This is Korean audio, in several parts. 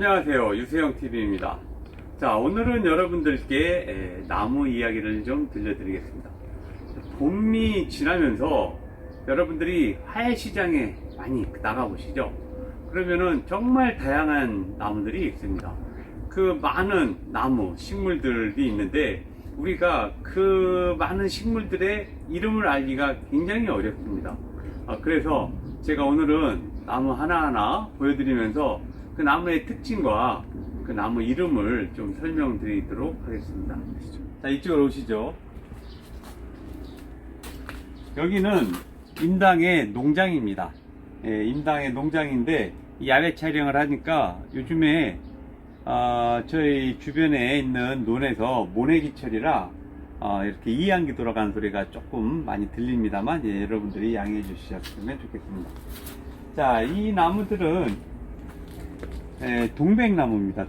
안녕하세요, 유수영TV입니다. 자, 오늘은 여러분들께 나무 이야기를 좀 들려드리겠습니다. 봄이 지나면서 여러분들이 화훼시장에 많이 나가보시죠. 그러면은 정말 다양한 나무들이 있습니다. 그 많은 나무, 식물들이 있는데 우리가 그 많은 식물들의 이름을 알기가 굉장히 어렵습니다. 그래서 제가 오늘은 나무 하나하나 보여드리면서 그 나무의 특징과 그 나무 이름을 좀 설명드리도록 하겠습니다. 자, 이쪽으로 오시죠. 여기는 임당의 농장입니다. 임당의 농장인데 야외 촬영을 하니까 요즘에 저희 주변에 있는 논에서 모내기철이라 이렇게 이안기 돌아가는 소리가 조금 많이 들립니다만 여러분들이 양해해 주셨으면 좋겠습니다. 자, 이 나무들은 동백나무입니다.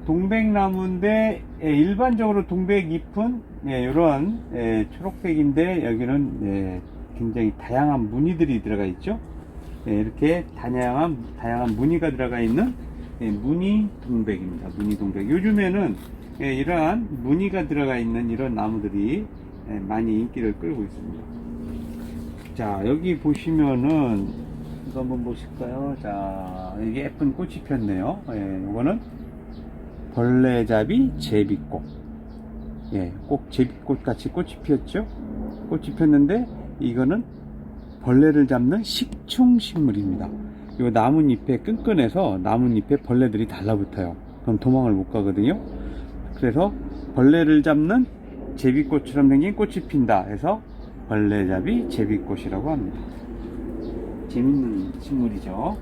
동백나무인데 일반적으로 동백잎은 이런 초록색인데 여기는 굉장히 다양한 무늬들이 들어가 있죠. 이렇게 다양한 무늬가 들어가 있는 무늬 동백입니다. 무늬 동백. 요즘에는 이러한 무늬가 들어가 있는 이런 나무들이 많이 인기를 끌고 있습니다. 자, 여기 보시면은 이거 한번 보실까요? 자, 이게 예쁜 꽃이 폈네요. 이거는 벌레잡이 제비꽃. 꼭 제비꽃 같이 꽃이 피었죠? 꽃이 폈는데 이거는 벌레를 잡는 식충식물입니다. 이 나뭇잎에 끈끈해서 나뭇잎에 벌레들이 달라붙어요. 그럼 도망을 못 가거든요. 그래서 벌레를 잡는 제비꽃처럼 생긴 꽃이 핀다 해서 벌레잡이 제비꽃이라고 합니다. 재밌는 식물이죠.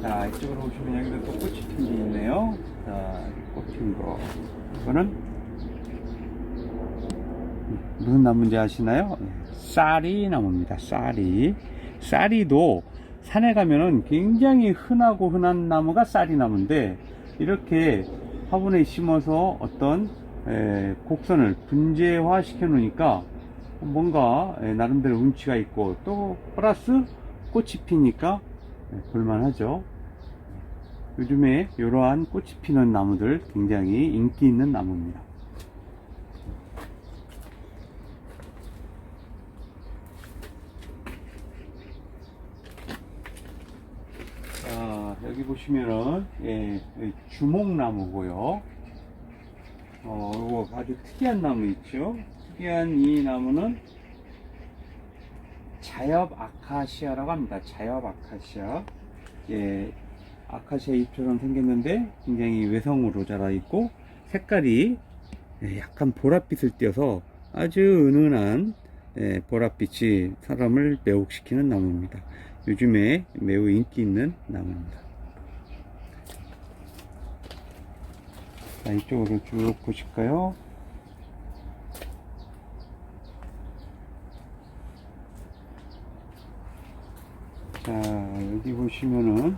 자, 이쪽으로 오시면 여기도 또 꽃이 핀 게 있네요. 자, 꽃 핀 거. 이거는 무슨 나무인지 아시나요? 쌀이 나무입니다. 쌀이도 산에 가면은 굉장히 흔한 나무가 쌀이 나무인데 이렇게 화분에 심어서 어떤 곡선을 분재화 시켜 놓으니까 뭔가 나름대로 운치가 있고 또 플러스 꽃이 피니까 볼만하죠. 요즘에 이러한 꽃이 피는 나무들 굉장히 인기 있는 나무입니다. 자, 여기 보시면은 주목나무고요. 이거 아주 특이한 나무 있죠. 특이한 이 나무는 자엽 아카시아라고 합니다. 자엽 아카시아. 아카시아 잎처럼 생겼는데 굉장히 외성으로 자라 있고 색깔이 약간 보랏빛을 띄어서 아주 은은한 보랏빛이 사람을 매혹시키는 나무입니다. 요즘에 매우 인기 있는 나무입니다. 자, 이쪽으로 쭉 보실까요? 자, 여기 보시면은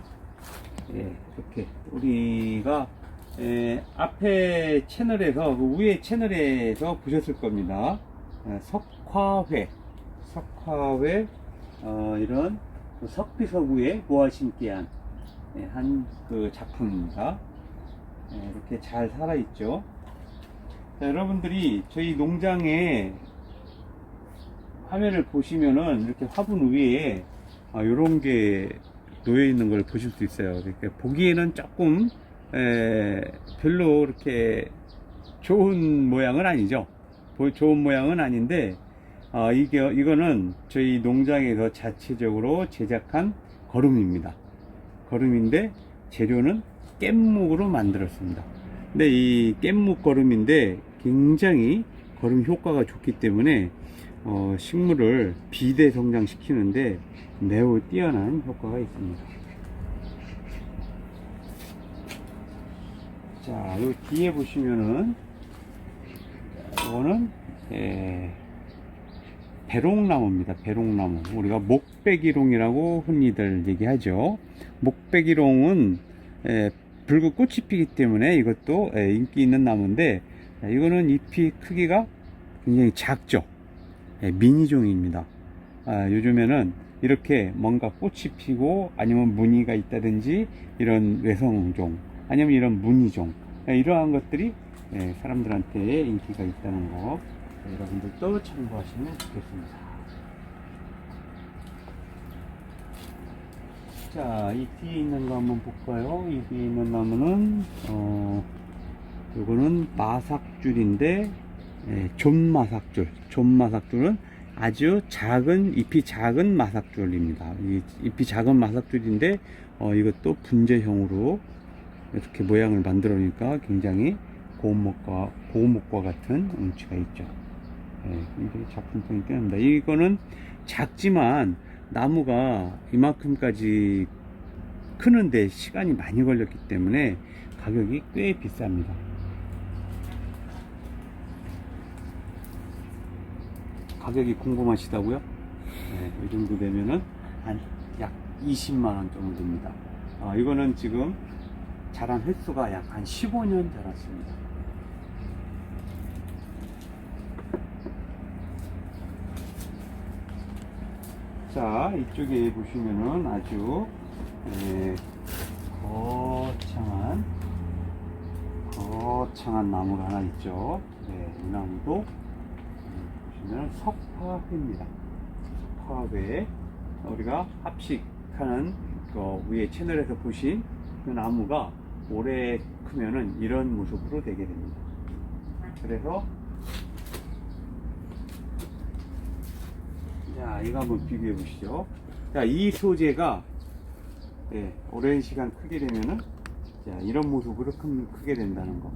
이렇게 우리가 앞에 채널에서 그 위에 채널에서 보셨을 겁니다. 석화회 이런 석비석우에 모아심기한 한 그 작품입니다. 이렇게 잘 살아있죠. 자, 여러분들이 저희 농장에 화면을 보시면은 이렇게 화분 위에 요런 게 놓여 있는 걸 보실 수 있어요. 이렇게 보기에는 조금 별로 이렇게 좋은 모양은 아니죠. 좋은 모양은 아닌데 이거는 저희 농장에서 자체적으로 제작한 거름입니다. 거름인데 재료는 깻묵으로 만들었습니다. 근데 이 깻묵 거름인데 굉장히 거름 효과가 좋기 때문에 식물을 비대 성장시키는데 매우 뛰어난 효과가 있습니다. 자, 요 뒤에 보시면은 이거는 배롱나무입니다. 배롱나무. 우리가 목배기롱이라고 흔히들 얘기하죠. 목배기롱은 붉은 꽃이 피기 때문에 이것도 인기 있는 나무인데 이거는 잎이 크기가 굉장히 작죠. 미니종입니다. 요즘에는 이렇게 뭔가 꽃이 피고 아니면 무늬가 있다든지 이런 외성종 아니면 이런 무늬종 이러한 것들이 사람들한테 인기가 있다는 거 여러분들도 참고하시면 좋겠습니다. 자, 이 뒤에 있는 거 한번 볼까요? 이 뒤에 있는 나무는 요거는 마삭줄인데 존마삭줄. 존마삭줄은 아주 작은 잎이 작은 마삭줄입니다. 이 잎이 작은 마삭줄인데 이것도 분재형으로 이렇게 모양을 만들어 놓으니까 굉장히 고목과 같은 웅치가 있죠. 굉장히 작품성이 뛰어납니다. 이거는 작지만 나무가 이만큼까지 크는데 시간이 많이 걸렸기 때문에 가격이 꽤 비쌉니다. 가격이 궁금하시다고요? 이 정도 되면은 한 약 20만원 정도 됩니다. 이거는 지금 자란 횟수가 약 한 15년 자랐습니다. 자, 이쪽에 보시면은 아주 거창한 나무가 하나 있죠. 이 나무도 보시면 석화회입니다. 석화회, 우리가 합식하는 그 위에 채널에서 보신 그 나무가 오래 크면은 이런 모습으로 되게 됩니다. 그래서 자, 이거 한번 비교해 보시죠. 자, 이 소재가 오랜 시간 크게 되면은 자, 이런 모습으로 크게 된다는 거.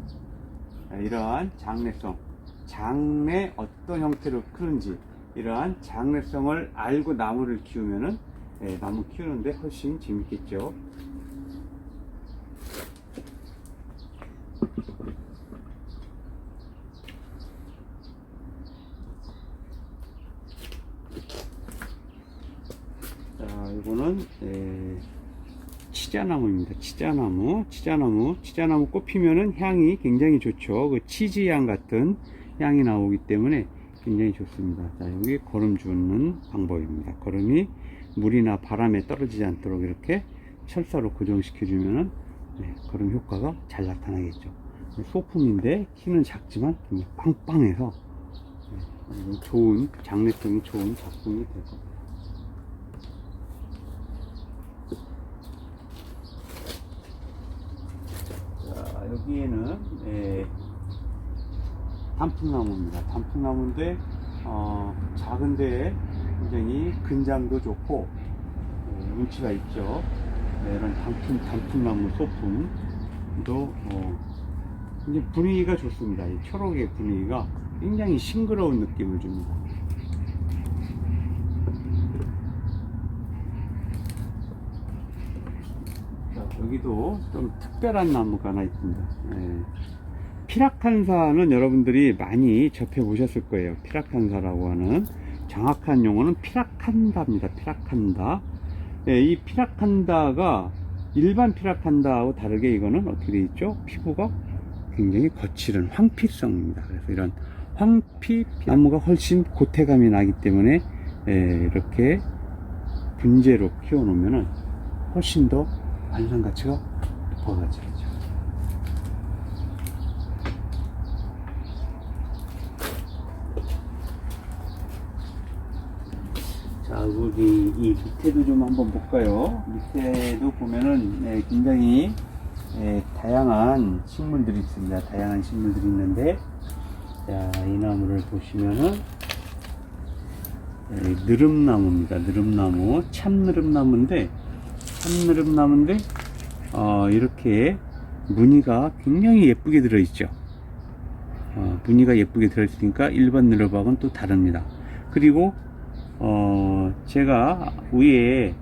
자, 이러한 장래성, 장래 어떤 형태로 크는지 이러한 장래성을 알고 나무를 키우면은 나무 키우는데 훨씬 재밌겠죠. 자, 이거는 치자나무입니다. 치자나무 꽃 피면은 향이 굉장히 좋죠. 그 치즈향 같은 향이 나오기 때문에 굉장히 좋습니다. 자, 여기 거름 주는 방법입니다. 거름이 물이나 바람에 떨어지지 않도록 이렇게 철사로 고정시켜 주면은 거름 효과가 잘 나타나겠죠. 소품인데 키는 작지만 빵빵해서 좋은 장래성이 좋은 작품이 될 겁니다. 자, 여기에는 단풍나무입니다. 단풍나무인데 작은데 굉장히 근장도 좋고 운치가 있죠. 이런 단풍나무 소품도 이제 분위기가 좋습니다. 이 초록의 분위기가 굉장히 싱그러운 느낌을 줍니다. 자, 여기도 좀 특별한 나무가 하나 있습니다. 피라칸사는 여러분들이 많이 접해 보셨을 거예요. 피라칸사라고 하는 정확한 용어는 피라칸다입니다. 피라칸다. 이 피라칸다가 일반 피라칸다하고 다르게 이거는 어떻게 되어 있죠? 피부가 굉장히 거칠은 황피성입니다. 그래서 이런 황피 나무가 훨씬 고태감이 나기 때문에 이렇게 분재로 키워 놓으면 훨씬 더 관상 가치가 높아지죠. 자, 여기 이 밑에도 좀 한번 볼까요? 밑에도 보면은 굉장히 다양한 식물들이 있습니다. 다양한 식물들이 있는데, 자, 이 나무를 보시면은 느릅나무입니다. 느릅나무, 참느릅나무인데 이렇게 무늬가 굉장히 예쁘게 들어있죠. 무늬가 예쁘게 들어있으니까 일반 느릅하고는 또 다릅니다. 그리고 제가 위에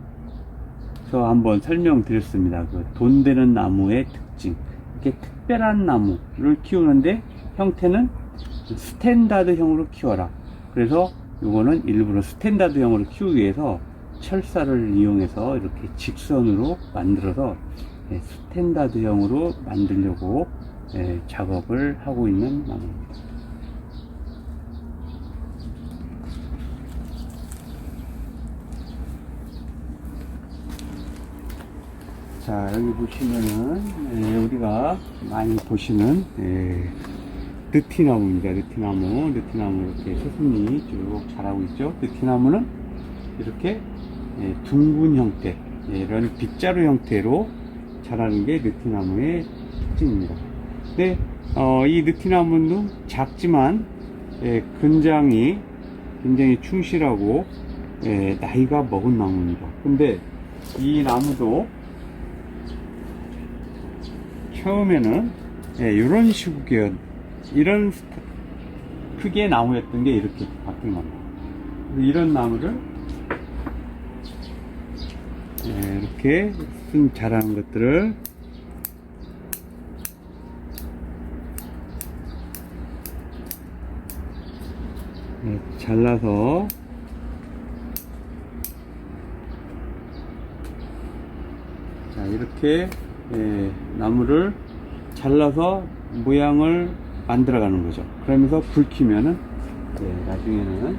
한번 설명드렸습니다. 그 돈 되는 나무의 특징. 이렇게 특별한 나무를 키우는데 형태는 스탠다드형으로 키워라. 그래서 요거는 일부러 스탠다드형으로 키우기 위해서 철사를 이용해서 이렇게 직선으로 만들어서 스탠다드형으로 만들려고 작업을 하고 있는 나무입니다. 자, 여기 보시면은, 우리가 많이 보시는, 느티나무입니다. 느티나무 이렇게 새순이 쭉 자라고 있죠. 느티나무는 이렇게 둥근 형태, 이런 빗자루 형태로 자라는 게 느티나무의 특징입니다. 근데 이 느티나무는 작지만 근장이 굉장히 충실하고 나이가 먹은 나무입니다. 근데 이 나무도 처음에는 이런 식의 이런 크기의 나무였던 게 이렇게 바뀐 겁니다. 이런 나무를 이렇게 자라는 것들을 잘라서 자, 이렇게 나무를 잘라서 모양을 만들어가는 거죠. 그러면서 불 켜면은 나중에는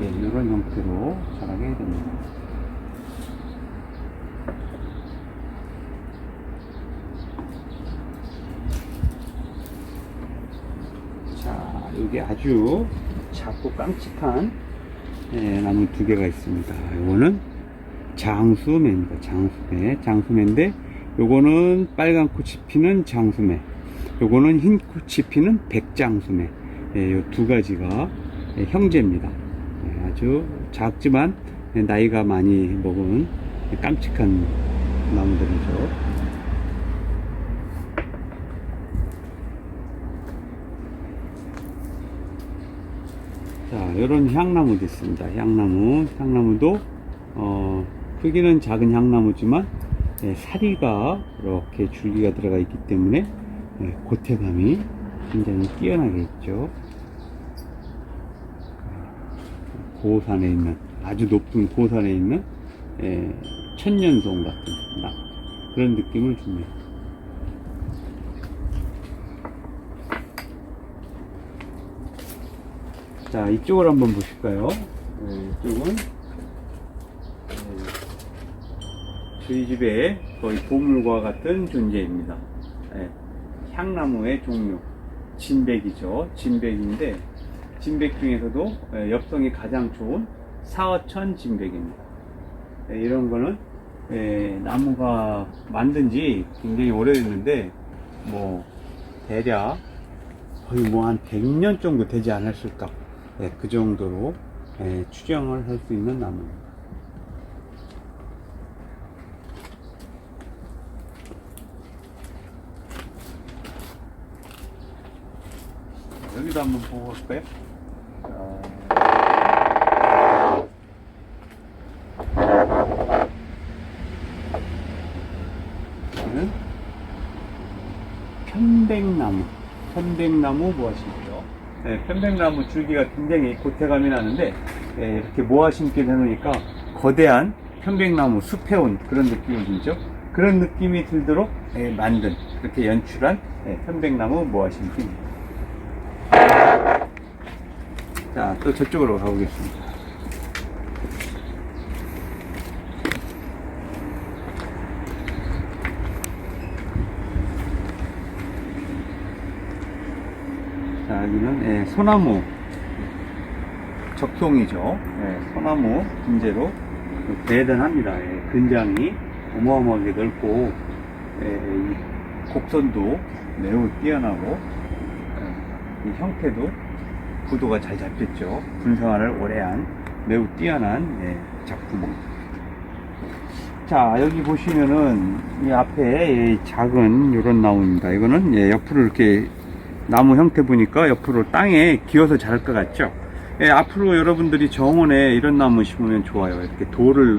이런 형태로 자라게 됩니다. 자, 여기 아주 작고 깜찍한 나무 두 개가 있습니다. 이거는 장수매입니다. 장수매인데 요거는 빨간 꽃이 피는 장수매, 요거는 흰 꽃이 피는 백장수매. 요 두 가지가 형제입니다. 아주 작지만 나이가 많이 먹은 깜찍한 나무들이죠. 자, 이런 향나무도 있습니다. 향나무도 크기는 작은 향나무지만 사리가 이렇게 줄기가 들어가 있기 때문에 고태감이 굉장히 뛰어나게 있죠. 고산에 있는, 아주 높은 고산에 있는 천년송 같은 그런 느낌을 줍니다. 자, 이쪽을 한번 보실까요? 이쪽은 저희 집에 거의 보물과 같은 존재입니다. 향나무의 종류, 진백이죠. 진백인데 진백 중에서도 엽성이 가장 좋은 사어천 진백입니다. 이런 거는 나무가 만든 지 굉장히 오래됐는데 대략 거의 한 100년 정도 되지 않았을까, 그 정도로 추정을 할 수 있는 나무입니다. 여기도 한번 보고 올까요? 편백나무 모아심이죠. 편백나무 줄기가 굉장히 고태감이 나는데 이렇게 모아심기 해놓으니까 거대한 편백나무 숲에 온 그런 느낌이 들죠. 그런 느낌이 들도록 만든, 그렇게 연출한 편백나무 모아심기입니다. 자, 또 저쪽으로 가보겠습니다. 자, 여기는 소나무 적송이죠. 소나무 분재로 대단합니다. 근장이 어마어마하게 넓고 이 곡선도 매우 뛰어나고 이 형태도 구도가 잘 잡혔죠. 군생활을 오래 한 매우 뛰어난 작품입니다. 자, 여기 보시면은 이 앞에 작은 이런 나무입니다. 이거는 옆으로 이렇게 나무 형태 보니까 옆으로 땅에 기어서 자랄 것 같죠. 앞으로 여러분들이 정원에 이런 나무 심으면 좋아요. 이렇게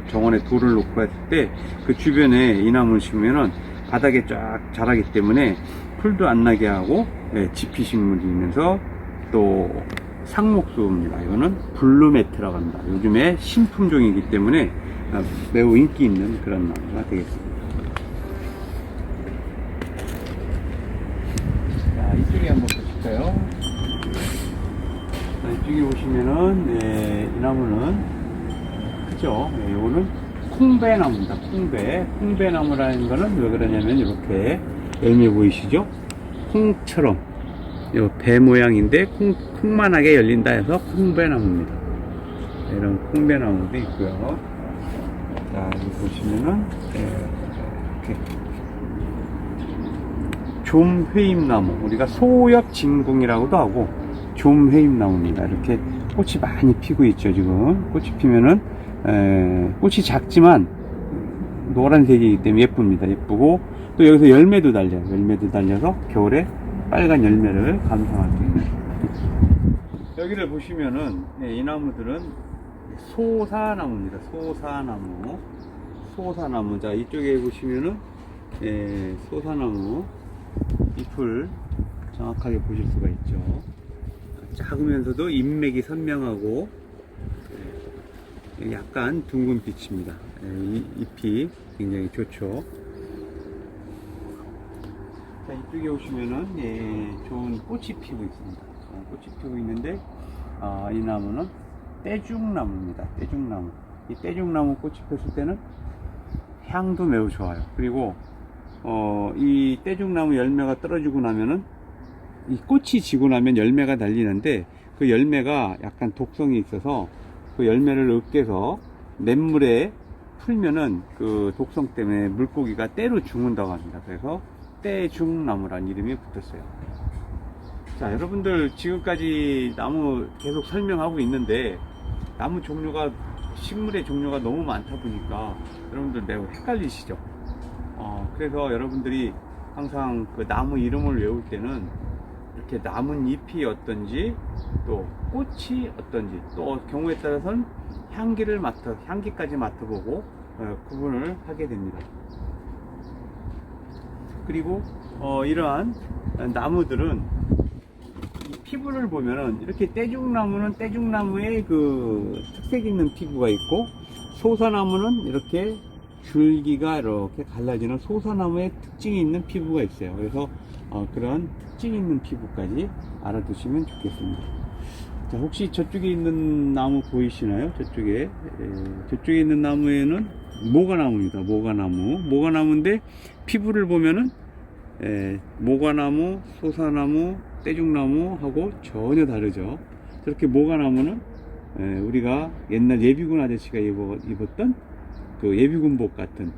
정원에 돌을 놓고 했을 때 그 주변에 이 나무를 심으면은 바닥에 쫙 자라기 때문에 풀도 안 나게 하고 지피식물이면서 또 상목수입니다. 이거는 블루매트라고 합니다. 요즘에 신품종이기 때문에 매우 인기 있는 그런 나무가 되겠습니다. 자, 이쪽에 한번 보실까요? 자, 이쪽에 보시면은 이 나무는 크죠. 이거는 콩배나무입니다. 콩배나무라는 거는 왜 그러냐면 이렇게 열매 보이시죠? 콩처럼 요 배 모양인데 콩만하게 열린다 해서 콩배나무입니다. 이런 콩배나무도 있고요. 자, 여기 보시면은 이렇게 좀회임나무, 우리가 소엽진궁이라고도 하고 좀회임나무입니다. 이렇게 꽃이 많이 피고 있죠. 지금 꽃이 피면은 꽃이 작지만 노란색이기 때문에 예쁩니다. 예쁘고 또 여기서 열매도 달려서 겨울에 빨간 열매를 감상할 수 있는. 여기를 보시면은 이 나무들은 소사나무입니다. 소사나무. 자, 이쪽에 보시면은 소사나무 잎을 정확하게 보실 수가 있죠. 작으면서도 잎맥이 선명하고 약간 둥근 빛입니다. 잎이 굉장히 좋죠. 자, 이쪽에 오시면은 좋은 꽃이 피고 있습니다. 꽃이 피고 있는데 이 나무는 떼죽나무입니다. 떼죽나무. 이 떼죽나무 꽃이 폈을 때는 향도 매우 좋아요. 그리고 이 떼죽나무 열매가 떨어지고 나면은 이 꽃이 지고 나면 열매가 달리는데 그 열매가 약간 독성이 있어서 그 열매를 으깨서 냇물에 풀면은 그 독성 때문에 물고기가 떼로 죽는다고 합니다. 그래서 떼죽나무라는 이름이 붙었어요. 자, 여러분들 지금까지 나무 계속 설명하고 있는데 나무 종류가, 식물의 종류가 너무 많다 보니까 여러분들 매우 헷갈리시죠? 그래서 여러분들이 항상 그 나무 이름을 외울 때는 이렇게 나뭇잎이 어떤지, 또 꽃이 어떤지, 또 경우에 따라서는 향기까지 맡아보고 구분을 하게 됩니다. 그리고 이러한 나무들은 이 피부를 보면은 이렇게 떼죽나무는 떼죽나무의 그 특색 있는 피부가 있고, 소사나무는 이렇게 줄기가 이렇게 갈라지는 소사나무의 특징이 있는 피부가 있어요. 그래서 그런 특징 있는 피부까지 알아두시면 좋겠습니다. 자, 혹시 저쪽에 있는 나무 보이시나요? 저쪽에 있는 나무에는 모가나무입니다. 모가나무인데 피부를 보면은 모가나무, 소사나무, 떼죽나무하고 전혀 다르죠. 저렇게 모가나무는 우리가 옛날 예비군 아저씨가 입었던 그 예비군복 같은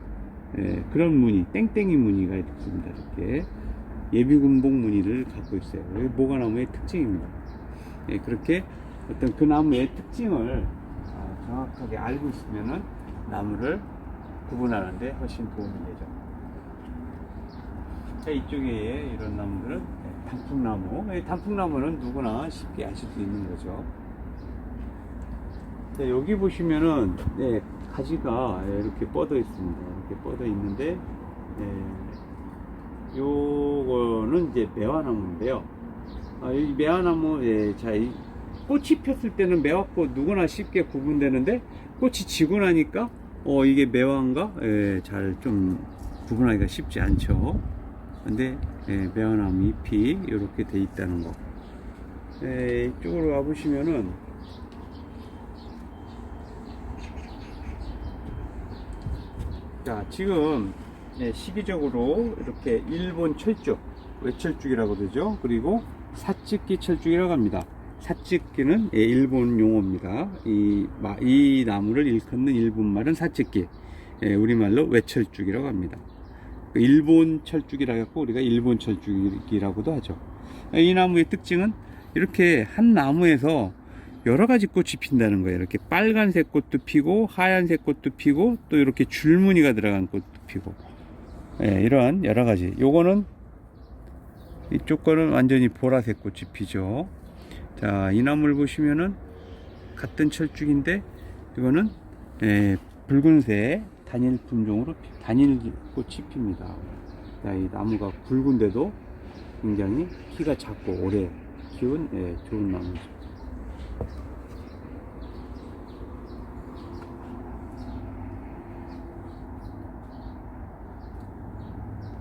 그런 무늬, 땡땡이 무늬가 있습니다. 이렇게 예비군복 무늬를 갖고 있어요. 이게 모가나무의 특징입니다. 그렇게 어떤 그 나무의 특징을 정확하게 알고 있으면은 나무를 구분하는데 훨씬 도움이 되죠. 자, 이쪽에 이런 나무들은 단풍나무. 단풍나무는 누구나 쉽게 아실 수 있는 거죠. 자, 여기 보시면은 가지가 이렇게 뻗어 있습니다. 이렇게 뻗어 있는데 요거는 이제 매화나무인데요. 이 매화나무, 자, 이 꽃이 폈을 때는 매화꽃 누구나 쉽게 구분되는데 꽃이 지고 나니까 이게 매화인가 잘 좀 구분하기가 쉽지 않죠. 근데 매화나무 잎이 이렇게 돼 있다는 거. 이쪽으로 와 보시면은 자, 지금 시기적으로 이렇게 일본 철쭉, 외철쭉이라고 되죠. 그리고 사츠키 철쭉이라고 합니다. 사츠키는 일본 용어입니다. 이 나무를 일컫는 일본 말은 사츠키, 우리말로 외철쭉이라고 합니다. 일본 철쭉이라고 해서 우리가 일본 철쭉이라고도 하죠. 이 나무의 특징은 이렇게 한 나무에서 여러 가지 꽃이 핀다는 거예요. 이렇게 빨간색 꽃도 피고 하얀색 꽃도 피고 또 이렇게 줄무늬가 들어간 꽃도 피고, 이러한 여러 가지. 요거는 이쪽 거는 완전히 보라색 꽃이 피죠. 자, 이 나무를 보시면은 같은 철쭉인데 이거는 붉은색 단일 품종으로 단일 꽃이 핍니다. 자, 이 나무가 굵은데도 굉장히 키가 작고 오래 키운 좋은 나무죠.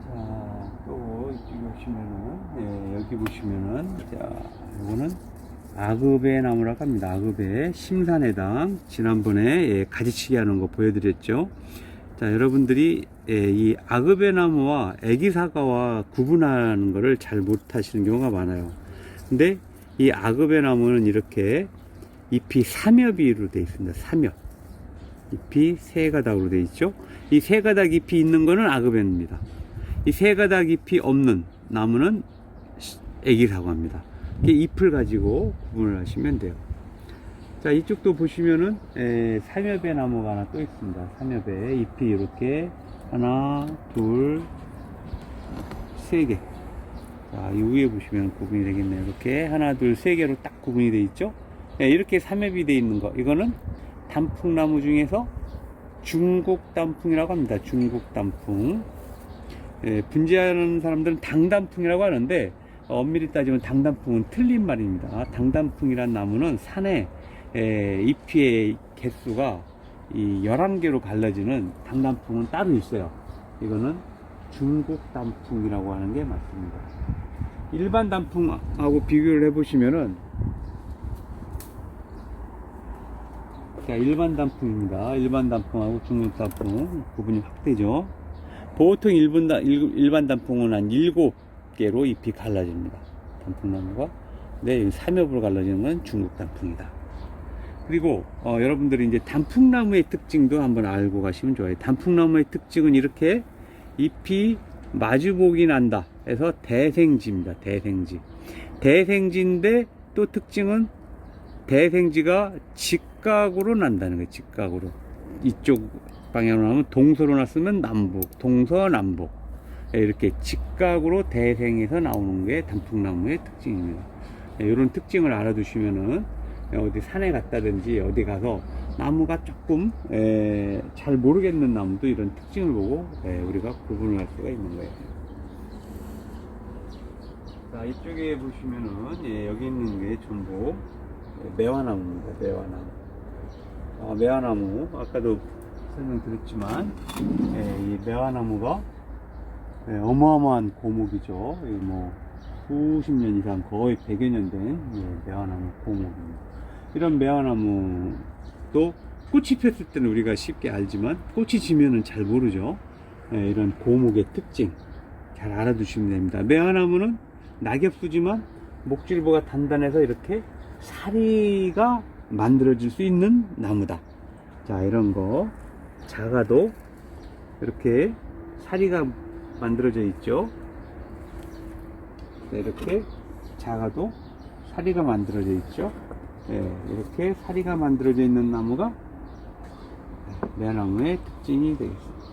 자, 또 이쪽에 보시면은 여기 보시면은 자, 이거는 아급의 나무라고 합니다. 아급의 심산해당. 지난번에 가지치기 하는 거 보여드렸죠. 자, 여러분들이 이 아급의 나무와 애기사과와 구분하는 것을 잘 못하시는 경우가 많아요. 근데 이 아급의 나무는 이렇게 잎이 삼엽이로 되어 있습니다. 삼엽. 잎이 세 가닥으로 되어 있죠. 이 세 가닥 잎이 있는 거는 아급입니다. 이 세 가닥 잎이 없는 나무는 애기사과입니다. 잎을 가지고 구분을 하시면 돼요. 자, 이쪽도 보시면은 삼엽의 나무가 하나 또 있습니다. 삼엽의 잎이 이렇게 하나, 둘, 세 개. 자, 이 위에 보시면 구분이 되겠네요. 이렇게 하나, 둘, 세 개로 딱 구분이 되어 있죠. 이렇게 삼엽이 되어 있는 거, 이거는 단풍나무 중에서 중국 단풍이라고 합니다. 중국 단풍. 분재하는 사람들은 당단풍이라고 하는데, 엄밀히 따지면 당단풍은 틀린 말입니다. 당단풍이란 나무는 산에 잎의 개수가 이 11개로 갈라지는 당단풍은 따로 있어요. 이거는 중국 단풍이라고 하는 게 맞습니다. 일반 단풍하고 비교를 해보시면은, 자, 일반 단풍입니다. 일반 단풍하고 중국 단풍 구분이 확 되죠. 보통 일반 단풍은 한 7개로 잎이 갈라집니다. 단풍나무가. 네, 삼엽으로 갈라지는 건 중국 단풍이다. 그리고 여러분들이 이제 단풍나무의 특징도 한번 알고 가시면 좋아요. 단풍나무의 특징은 이렇게 잎이 마주보기 난다 해서 대생지입니다. 대생지. 대생지인데 또 특징은 대생지가 직각으로 난다는 거예요. 직각으로. 이쪽 방향으로 하면 동서로 났으면 남북, 동서남북. 이렇게 직각으로 대생해서 나오는 게 단풍나무의 특징입니다. 이런 특징을 알아두시면은 어디 산에 갔다든지 어디 가서 나무가 조금 잘 모르겠는 나무도 이런 특징을 보고 우리가 구분을 할 수가 있는 거예요. 자, 이쪽에 보시면은 여기 있는 게 전부 매화나무입니다. 매화나무. 매화나무 아까도 설명드렸지만 이 매화나무가 어마어마한 고목이죠. 뭐 수십 년 이상 거의 100여 년 된 매화나무 고목입니다. 이런 매화나무도 꽃이 폈을 때는 우리가 쉽게 알지만 꽃이 지면은 잘 모르죠. 이런 고목의 특징 잘 알아두시면 됩니다. 매화나무는 낙엽수지만 목질보가 단단해서 이렇게 사리가 만들어질 수 있는 나무다. 자, 이런 거 작아도 이렇게 사리가 만들어져 있죠. 네, 이렇게 작아도 사리가 만들어져 있죠. 이렇게 사리가 만들어져 있는 나무가 매화나무의 특징이 되겠습니다.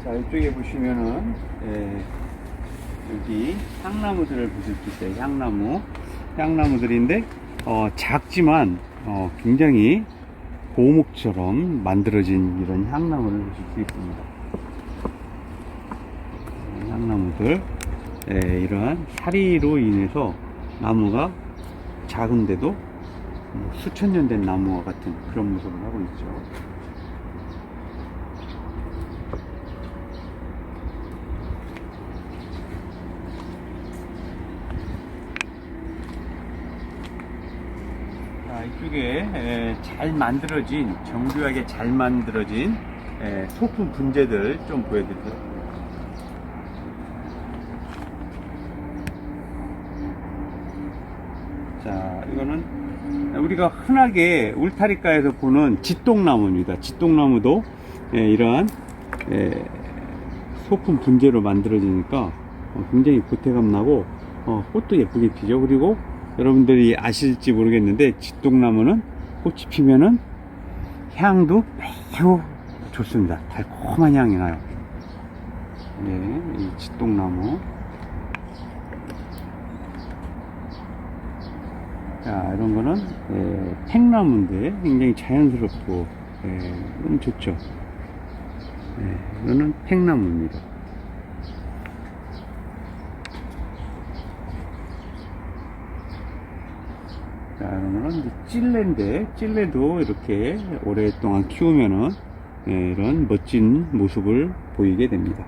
자, 이쪽에 보시면은 여기 향나무들을 보실 수 있어요. 향나무들인데 작지만 굉장히 고목처럼 만들어진 이런 향나무를 보실 수 있습니다. 향나무들, 이러한 사리로 인해서 나무가 작은데도 수천 년 된 나무와 같은 그런 모습을 하고 있죠. 자, 이쪽에 잘 만들어진, 정교하게 잘 만들어진 소품 분재들 좀 보여드릴게요. 자, 이거는 우리가 흔하게 울타리가에서 보는 지똥나무입니다. 지똥나무도 이러한 소품 분재로 만들어지니까 굉장히 보태감 나고 꽃도 예쁘게 피죠. 그리고 여러분들이 아실지 모르겠는데 지똥나무는 꽃이 피면은 향도 매우 좋습니다. 달콤한 향이 나요. 네, 이 지똥나무. 자, 이런 거는 팽나무인데 굉장히 자연스럽고 너무 좋죠. 이거는 팽나무입니다. 자, 이런 거는 찔레인데 찔레도 이렇게 오랫동안 키우면은 이런 멋진 모습을 보이게 됩니다.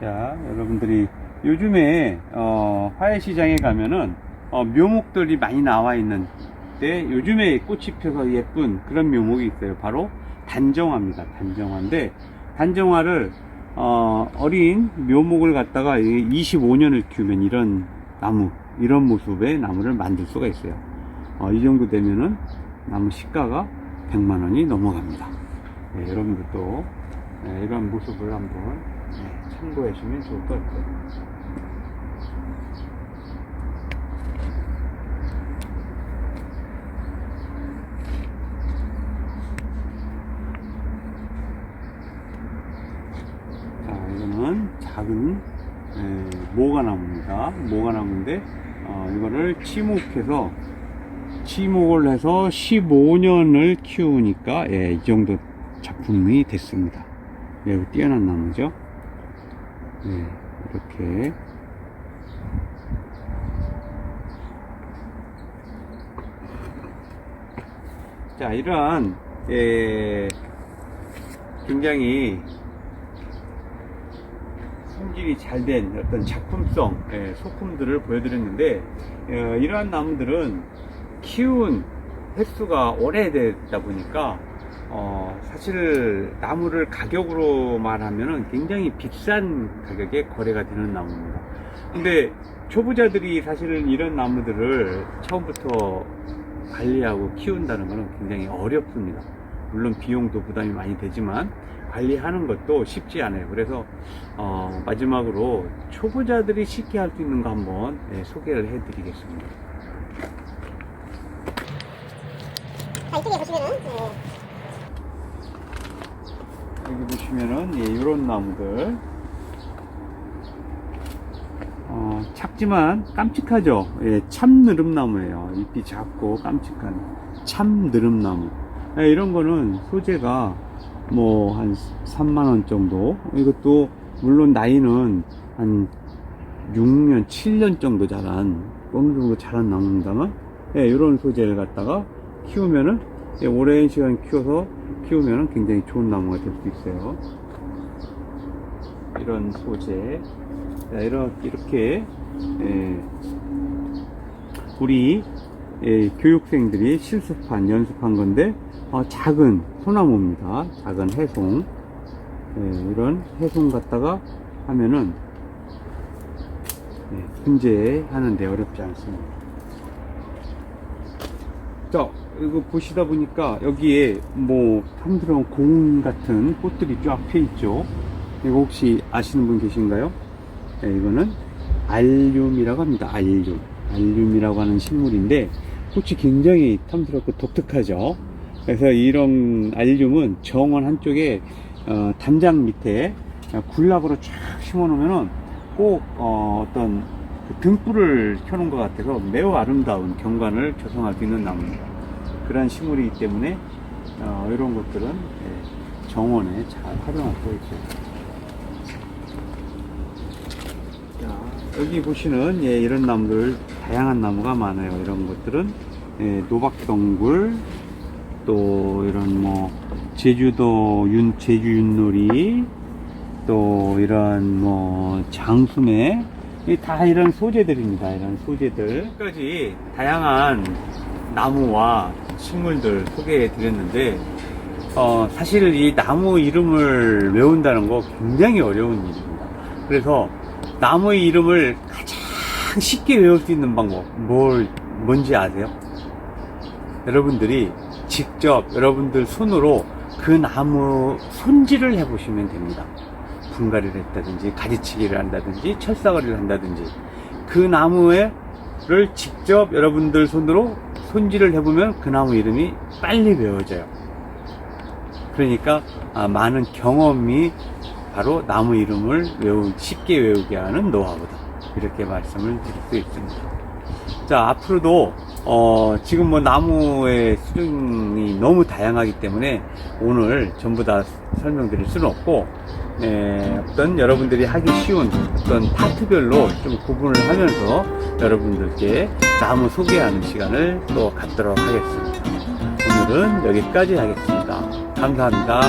자, 여러분들이 요즘에 화훼시장에 가면은 묘목들이 많이 나와 있는데, 요즘에 꽃이 펴서 예쁜 그런 묘목이 있어요. 바로 단정화입니다. 단정화인데, 단정화를 어린 묘목을 갖다가 25년을 키우면 이런 나무, 이런 모습의 나무를 만들 수가 있어요. 이 정도 되면은 나무 시가가 100만 원이 넘어갑니다. 네, 여러분들도 이런 모습을 한번 참고해 주시면 좋을 것 같아요. 자, 이거는 작은 모가나무입니다. 모가나무인데 이거를 치목을 해서 15년을 키우니까 이 정도 작품이 됐습니다. 매우 뛰어난 나무죠. 이렇게 자, 이러한 굉장히 품질이 잘 된 어떤 작품성 소품들을 보여드렸는데, 이러한 나무들은 키운 횟수가 오래되다 보니까 사실 나무를 가격으로만 하면은 굉장히 비싼 가격에 거래가 되는 나무입니다. 근데 초보자들이 사실은 이런 나무들을 처음부터 관리하고 키운다는 것은 굉장히 어렵습니다. 물론 비용도 부담이 많이 되지만 관리하는 것도 쉽지 않아요. 그래서 마지막으로 초보자들이 쉽게 할 수 있는 거 한번 소개를 해 드리겠습니다. 자, 이쪽에 보시면은 여기 보시면은 이런 나무들 작지만 깜찍하죠. 참느릅나무예요. 잎이 작고 깜찍한 참느릅나무. 이런 거는 소재가 뭐 한 3만원 정도. 이것도 물론 나이는 한 6년 7년 정도 자란, 어느 정도 자란 나무입니다만 이런 소재를 갖다가 키우면은 오랜 시간 키우면은 굉장히 좋은 나무가 될 수 있어요. 이런 소재. 자, 이렇게 우리 교육생들이 연습한 건데 작은 소나무입니다. 작은 해송. 이런 해송 갖다가 하면은 분재하는데 어렵지 않습니다. 자, 이거 보시다 보니까 여기에 뭐 탐스러운 공 같은 꽃들이 쫙 펴 있죠. 이거 혹시 아시는 분 계신가요? 이거는 알륨이라고 합니다. 알륨이라고 하는 식물인데 꽃이 굉장히 탐스럽고 독특하죠. 그래서 이런 알륨은 정원 한쪽에 담장 밑에 굴락으로 쫙 심어 놓으면은 꼭 어떤 등불을 켜놓은 것 같아서 매우 아름다운 경관을 조성할 수 있는 나무입니다. 그런 식물이기 때문에 이런 것들은 정원에 잘 활용할 수 있어요. 여기 보시는 이런 나무들, 다양한 나무가 많아요. 이런 것들은 노박덩굴, 또 이런 뭐 제주도 제주윷놀이, 또 이런 뭐 장수매, 다 이런 소재들입니다. 이런 소재들까지 다양한 나무와 식물들 소개해 드렸는데 사실 이 나무 이름을 외운다는 거 굉장히 어려운 일입니다. 그래서 나무의 이름을 가장 쉽게 외울 수 있는 방법 뭔지 아세요? 여러분들이 직접 여러분들 손으로 그 나무 손질을 해 보시면 됩니다. 분갈이를 했다든지 가지치기를 한다든지 철사거리를 한다든지 그 나무를 직접 여러분들 손으로 손질을 해보면 그 나무 이름이 빨리 외워져요. 그러니까 많은 경험이 바로 나무 이름을 쉽게 외우게 하는 노하우다, 이렇게 말씀을 드릴 수 있습니다. 자, 앞으로도 지금 뭐 나무의 수종이 너무 다양하기 때문에 오늘 전부 다 설명드릴 수는 없고 어떤 여러분들이 하기 쉬운 어떤 파트별로 좀 구분을 하면서 여러분들께 나무 소개하는 시간을 또 갖도록 하겠습니다. 오늘은 여기까지 하겠습니다. 감사합니다.